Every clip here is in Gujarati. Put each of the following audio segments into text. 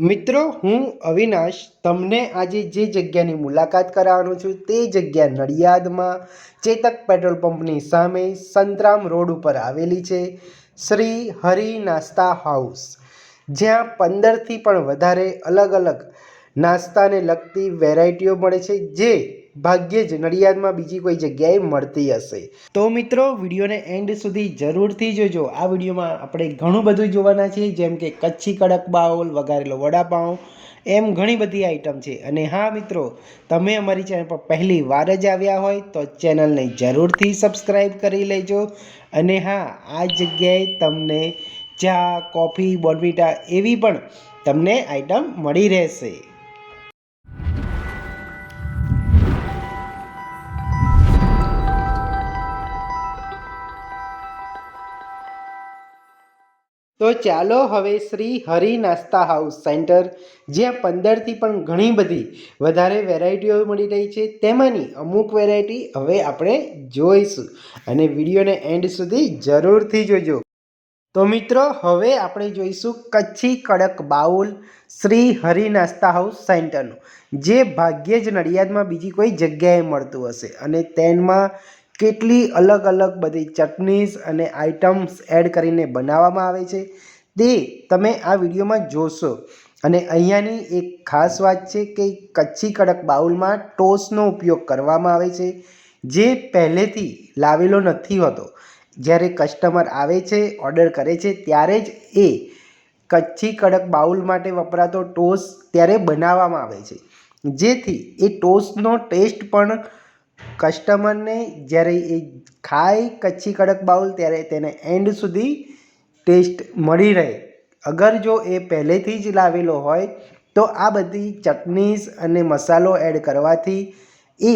મિત્રો, હું અવિનાશ તમને આજે જે જગ્યાની મુલાકાત કરાવવાનો છું તે જગ્યા નડિયાદમાં ચેતક પેટ્રોલ પંપની સામે સંતરામ રોડ ઉપર આવેલી છે શ્રી હરિ નાસ્તા હાઉસ, જ્યાં 15થી પણ વધારે અલગ અલગ નાસ્તાને લગતી વેરાયટીઓ મળે છે, જે ભાગ્યે જ નડિયાદમાં બીજી કોઈ જગ્યાએ મળતી હશે. તો મિત્રો, વિડીયોને એન્ડ સુધી જરૂરથી જોજો. આ વિડીયોમાં આપણે ઘણું બધું જોવાના છીએ, જેમ કે કચ્છી કડક બાઉલ, વઘારેલો વડાપાઉં, એમ ઘણી બધી આઈટમ છે. અને હા મિત્રો, તમે અમારી ચેનલ પર પહેલી વાર જ આવ્યા હોય તો ચેનલને જરૂરથી સબસ્ક્રાઈબ કરી લેજો. અને હા, આ જગ્યાએ તમને ચા, કોફી, બોર્નવિટા એવી પણ તમને આઈટમ મળી રહેશે. તો ચાલો હવે શ્રી હરિ નાસ્તા હાઉસ સેન્ટર, જ્યાં 15થી પણ ઘણી બધી વધારે વેરાયટીઓ મળી રહી છે, તેમાંની અમુક વેરાયટી હવે આપણે જોઈશું. અને વિડીયોને એન્ડ સુધી જરૂરથી જોજો. તો મિત્રો, હવે આપણે જોઈશું કચ્છી કડક બાઉલ શ્રી હરિ નાસ્તા હાઉસ સેન્ટરનું, જે ભાગ્યે જ નડિયાદમાં બીજી કોઈ જગ્યાએ મળતું હશે. અને તેમાં કેટલી અલગ અલગ બધી ચટનીઝ અને આઇટમ્સ એડ કરીને બનાવવામાં આવે છે તે તમે આ વિડીયોમાં જોશો. અને અહીંયાની એક ખાસ વાત છે કે કચ્છી કડક બાઉલમાં ટોસનો ઉપયોગ કરવામાં આવે છે, જે પહેલેથી લાવેલો નથી હોતો. જ્યારે કસ્ટમર આવે છે, ઓર્ડર કરે છે, ત્યારે જ એ કચ્છી કડક બાઉલ માટે વપરાતો ટોસ ત્યારે બનાવવામાં આવે છે, જેથી એ ટોસનો ટેસ્ટ પણ કસ્ટમરને જ્યારે એ ખાય કચ્છી કડક બાઉલ ત્યારે તેને એન્ડ સુધી ટેસ્ટ મળી રહે. અગર જો એ પહેલેથી જ લાવેલો હોય તો આ બધી ચટનીઝ અને મસાલો એડ કરવાથી એ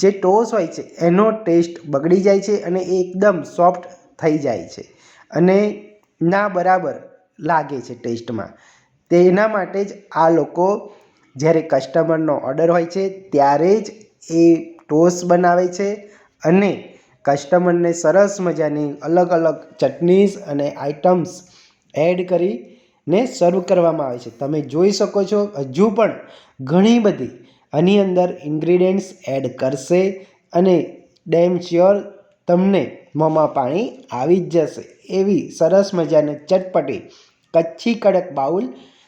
જે ટોસ હોય છે એનો ટેસ્ટ બગડી જાય છે અને એ એકદમ સોફ્ટ થઈ જાય છે અને ના બરાબર લાગે છે ટેસ્ટમાં. તેના માટે જ આ લોકો જ્યારે કસ્ટમરનો ઓર્ડર હોય છે ત્યારે જ એ ટોસ બનાવે છે અને કસ્ટમરને સરસ મજાની અલગ અલગ ચટનીઝ અને આઇટમ્સ એડ કરીને સર્વ કરવામાં આવે છે. તમે જોઈ શકો છો, હજુ પણ ઘણી બધી આની અંદર ઇન્ગ્રીડિયન્ટ્સ એડ કરશે અને ડેમ શ્યોર તમને મોંમાં પાણી આવી જ જશે એવી સરસ મજાની ચટપટી કચ્છી કડક બાઉલ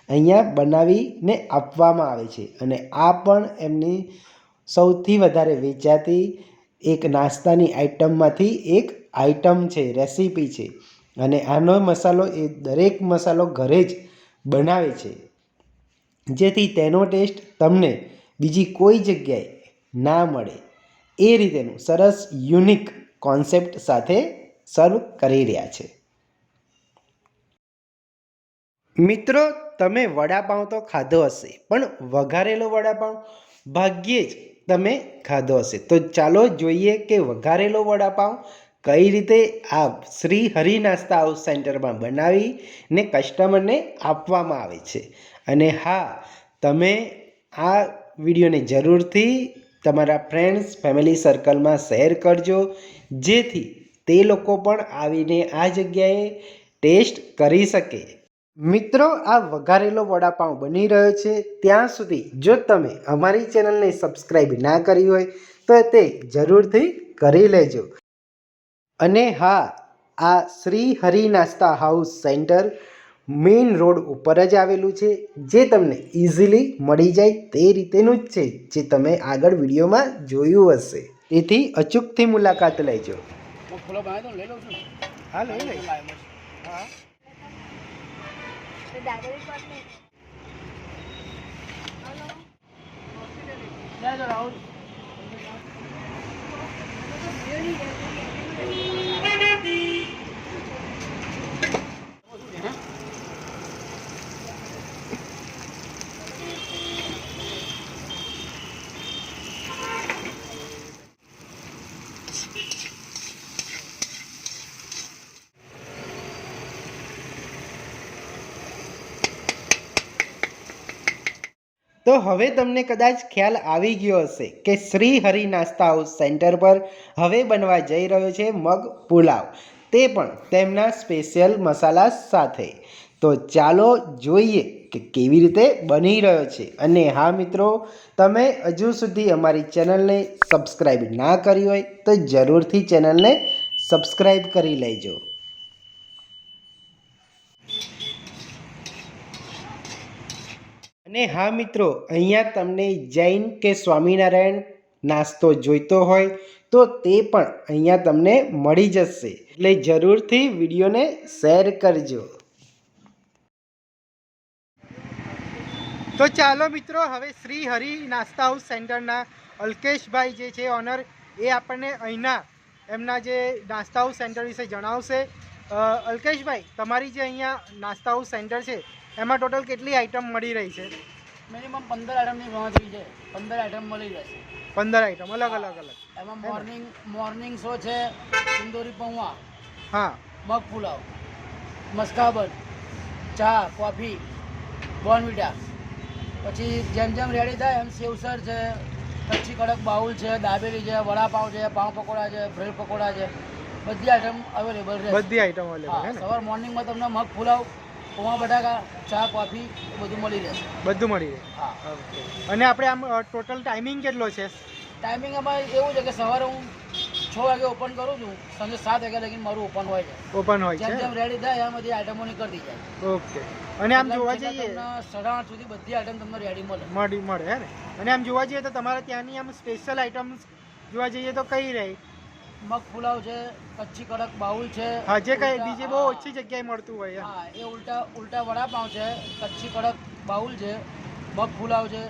અહીંયા બનાવીને આપવામાં આવે છે. અને આ પણ એમની સૌથી વધારે વેચાતી એક નાસ્તાની આઇટમમાંથી એક આઇટમ છે, રેસીપી છે. અને આનો મસાલો એ દરેક મસાલો ઘરે જ બનાવે છે, જેથી તેનો ટેસ્ટ તમને બીજી કોઈ જગ્યાએ ના મળે. એ રીતેનું સરસ યુનિક કોન્સેપ્ટ સાથે સર્વ કરી રહ્યા છે. મિત્રો, તમે વડાપાઉં તો ખાધો હશે, પણ વઘારેલો વડાપાઉં ભાગ્યે જ તમે ખાધો હશે. તો ચાલો જોઈએ કે વઘારેલો વડાપાઉં કઈ રીતે આ શ્રી હરિ નાસ્તા હાઉસ સેન્ટરમાં બનાવીને કસ્ટમરને આપવામાં આવે છે. અને હા, તમે આ વિડીયોને જરૂરથી તમારા ફ્રેન્ડ્સ, ફેમિલી સર્કલમાં શેર કરજો, જેથી તે લોકો પણ આવીને આ જગ્યાએ ટેસ્ટ કરી શકે. મિત્રો, આ વઘારેલો વડાપાઉં બની રહ્યો છે ત્યાં સુધી જો તમે અમારી ચેનલને સબસ્ક્રાઈબ ના કરી હોય તો તે જરૂરથી કરી લેજો. અને હા, આ શ્રી હરિ નાસ્તા હાઉસ સેન્ટર મેઇન રોડ ઉપર જ આવેલું છે, જે તમને ઇઝીલી મળી જાય તે રીતેનું જ છે, જે તમે આગળ વિડીયોમાં જોયું હશે. તેથી અચૂકથી મુલાકાત લેજો. હા, લઈ લઈ. હા. રાહુલ. તો હવે તમને કદાચ ખ્યાલ આવી ગયો હશે કે શ્રી હરિ નાસ્તા હાઉસ સેન્ટર પર હવે બનવા જઈ રહ્યો છે મગ પુલાવ, તે પણ તેમના સ્પેશિયલ મસાલા સાથે. તો ચાલો જોઈએ કે કેવી રીતે બની રહ્યો છે. અને હા મિત્રો, તમે હજુ સુધી અમારી ચેનલને સબસ્ક્રાઈબ ના કરી હોય તો જરૂરથી ચેનલને સબસ્ક્રાઈબ કરી લેજો. અને હા મિત્રો, અહીંયા તમને જૈન કે સ્વામિનારાયણ નાસ્તો જોઈતો હોય તો તે પણ અહીંયા તમને મળી જશે. એટલે જરૂરથી વિડીયોને શેર કરજો. તો ચાલો મિત્રો, હવે શ્રી હરિ નાસ્તા હાઉસ સેન્ટરના અલ્કેશભાઈ જે છે ઓનર, એ આપણને અહીંના એમના જે નાસ્તા હાઉસ સેન્ટર વિશે જણાવશે. અલ્કેશભાઈ, તમારી જે અહીંયા નાસ્તા હાઉસ સેન્ટર છે એમાં ટોટલ કેટલી આઈટમ મળી રહી છે? મિનિમમ 15 આઈટમની ગણતરી છે. 15 આઈટમ મળી રહેશે. 15 આઈટમ અલગ અલગ. એમાં મોર્નિંગ શો છે તંદૂરી પૌવા, હા, મગ પુલાવ, મસ્કાબન, ચા, કોફી, બોર્નવિટા. પછી જેમ જેમ રેડી થાય એમ સેવસર છે, કચ્છી કડક બાઉલ છે, દાબેલી છે, વડાપાવ છે, પાઉં પકોડા છે, બ્રેડ પકોડા છે, બધી આઈટમ અવેલેબલ છે. બધી આઈટમ અવેલેબલ. સવાર મોર્નિંગમાં તમને મગ પુલાવ, પૌવા બટાકા, ચા, કોફી બધું મળી રહેશે. બધું મળી રહે. હા. અને આપણે આમ ટોટલ ટાઈમિંગ કેટલો છે? ટાઈમિંગ એમાં એવું છે કે સવારે હું 6 વાગે ઓપન કરું છું, સાંજે 7 વાગ્યા લગીને મારું ઓપન હોય છે. ઓપન હોય છે. જેમ જેમ રેડી થાય એમ બધી આઈટમો નીકળતી જાય. ઓકે. અને આમ જોવા જઈએ 8:30 સુધી બધી આઈટમ તમને રેડી મળે હે ને. અને આમ જોવા જઈએ તો તમારે ત્યાંની આમ સ્પેશિયલ આઈટમ્સ જોવા જઈએ તો કઈ રહી? મગ પુલાવ છે, કચ્છી કડક બાઉલ છે. હા, જે કઈ બીજી બહુ ઓછી જગ્યાએ મળતું હોય. હા, એ ઉલટા વડાપાવ છે, કચ્છી કડક બાઉલ છે, મગ પુલાવ છે,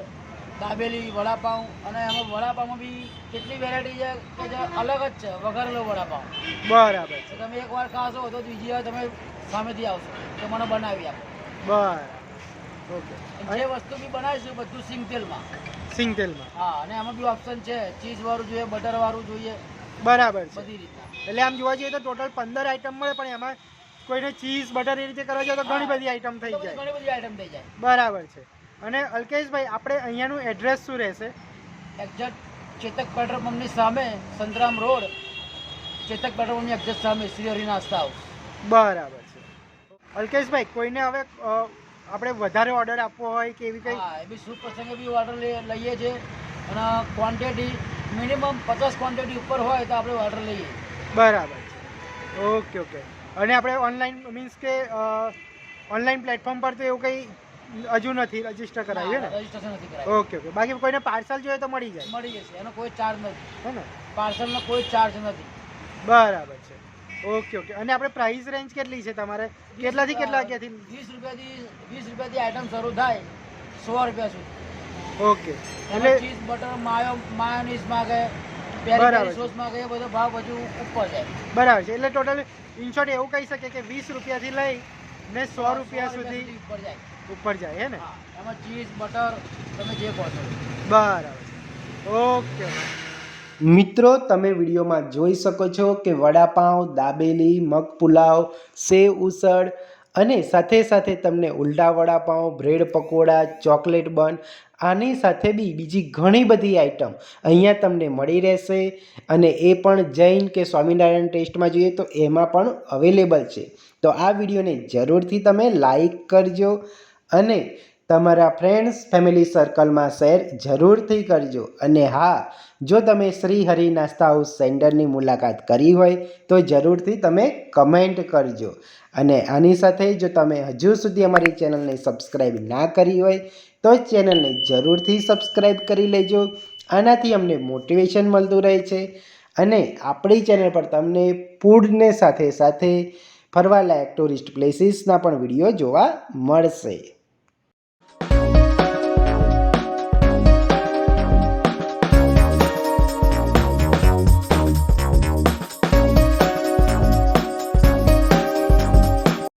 દાબેલી, વડાપાઉં. અને એમાં વડાપાઉંમાં બી કેટલી વેરાયટી છે કે જે અલગ જ છે, વઘારેલો વડાપાઉં. બરાબર. તમે એકવાર ખાશો તો બીજી વાર તમે સામેથી આવશો તો મને બનાવી આપો. બરાબર. ઓકે. જે વસ્તુ બી બનાવીશું બધું સિંગ તેલમાં. હા, અને એમાં બી ઓપ્શન છે, ચીઝ વાળું જોઈએ, બટર વાળું જોઈએ. બરાબર છે. બધી રીતના. એટલે આમ જોવા જઈએ તો ટોટલ 15 આઈટમ મળે, પણ એમાં કોઈને ચીઝ બટર એ રીતે કરવા જાય તો ઘણી બધી આઈટમ થઈ જાય. બરાબર છે. અને અલ્કેશભાઈ, આપણે અહીંયાનું એડ્રેસ શું રહેશે? એક્ઝેક્ટ ચેતક પેટ્રોલ પંપની સામે, સંતરામ રોડ, ચેતક પેટ્રોલ પંપની એક્ઝેક્ટ સામે શ્રી હરિ નાસ્તા હાઉસ. બરાબર છે. અલ્કેશભાઈ, કોઈને હવે આપણે વધારે ઓર્ડર આપવો હોય કે એવી કંઈ? હા, એ બી શુભ પ્રસંગે બી ઓર્ડર લઈએ છીએ. અને ક્વોન્ટિટી મિનિમમ 50 ક્વોન્ટિટી ઉપર હોય તો આપણે ઓર્ડર લઈએ. બરાબર છે. ઓકે. અને આપણે ઓનલાઈન મીન્સ કે ઓનલાઈન પ્લેટફોર્મ પર તો એવું કંઈ હજુ નથી રજીસ્ટર કરાવ્યું ને? રજીસ્ટ્રેશન નથી કરાવ્યું. ઓકે. બાકી કોઈને પાર્સલ જોઈએ તો મળી જશે. એનો કોઈ ચાર્જ નથી, હે ને? પાર્સલનો કોઈ ચાર્જ નથી. બરાબર છે. ઓકે. અને આપણે પ્રાઇસ રેન્જ કેટલી છે તમારે? કેટલાથી કેટલા વાગ્યાથી? 20 રૂપિયાથી આઈટમ શરૂ થાય 100 રૂપિયા સુધી. ઓકે. એટલે ચીઝ બટર માયોનીઝ માંગે, પેરી સોસ માંગે, એ બધો ભાવ બધું ઉપર જાય. બરાબર છે. એટલે ટોટલ ઇન શોર્ટ એવું કહી શકીએ કે 20 રૂપિયાથી લઈ ને 100 રૂપિયા સુધી ઉપર જાય, હે ને? એમાં ચીઝ બટર તમે જે કહો છો. બરાબર. ઓકે. મિત્રો, તમે વિડીયોમાં જોઈ શકો છો કે વડાપાઉં, દાબેલી, મગ પુલાવ, સેવ ઉસળ અને સાથે સાથે તમને ઉલટા વડાપાઉં, બ્રેડ પકોડા, ચોકલેટ બન, આની સાથે બી બીજી ઘણી બધી આઈટમ અહીંયા તમને મળી રહેશે. અને એ પણ જૈન કે સ્વામિનારાયણ ટેસ્ટમાં જોઈએ તો એમાં પણ અવેલેબલ છે. તો આ વિડીયોને જરૂરથી તમે લાઈક કરજો અને તમારા ફ્રેન્ડ્સ ફેમિલી સર્કલમાં શેર જરૂરથી કરજો. અને હા, જો તમે શ્રી હરિ નાસ્તા હાઉસ સેન્ટરની મુલાકાત કરી હોય તો જરૂરથી તમે કમેન્ટ કરજો. અને આની સાથે જો તમે હજુ સુધી અમારી ચેનલને સબસ્ક્રાઈબ ના કરી હોય તો ચેનલને જરૂરથી સબસ્ક્રાઈબ કરી લેજો. આનાથી અમને મોટિવેશન મળતું રહે છે અને આપણી ચેનલ પર તમને ફૂડને સાથે સાથે ફરવાલાયક ટુરિસ્ટ પ્લેસીસના પણ વિડીયો જોવા મળશે.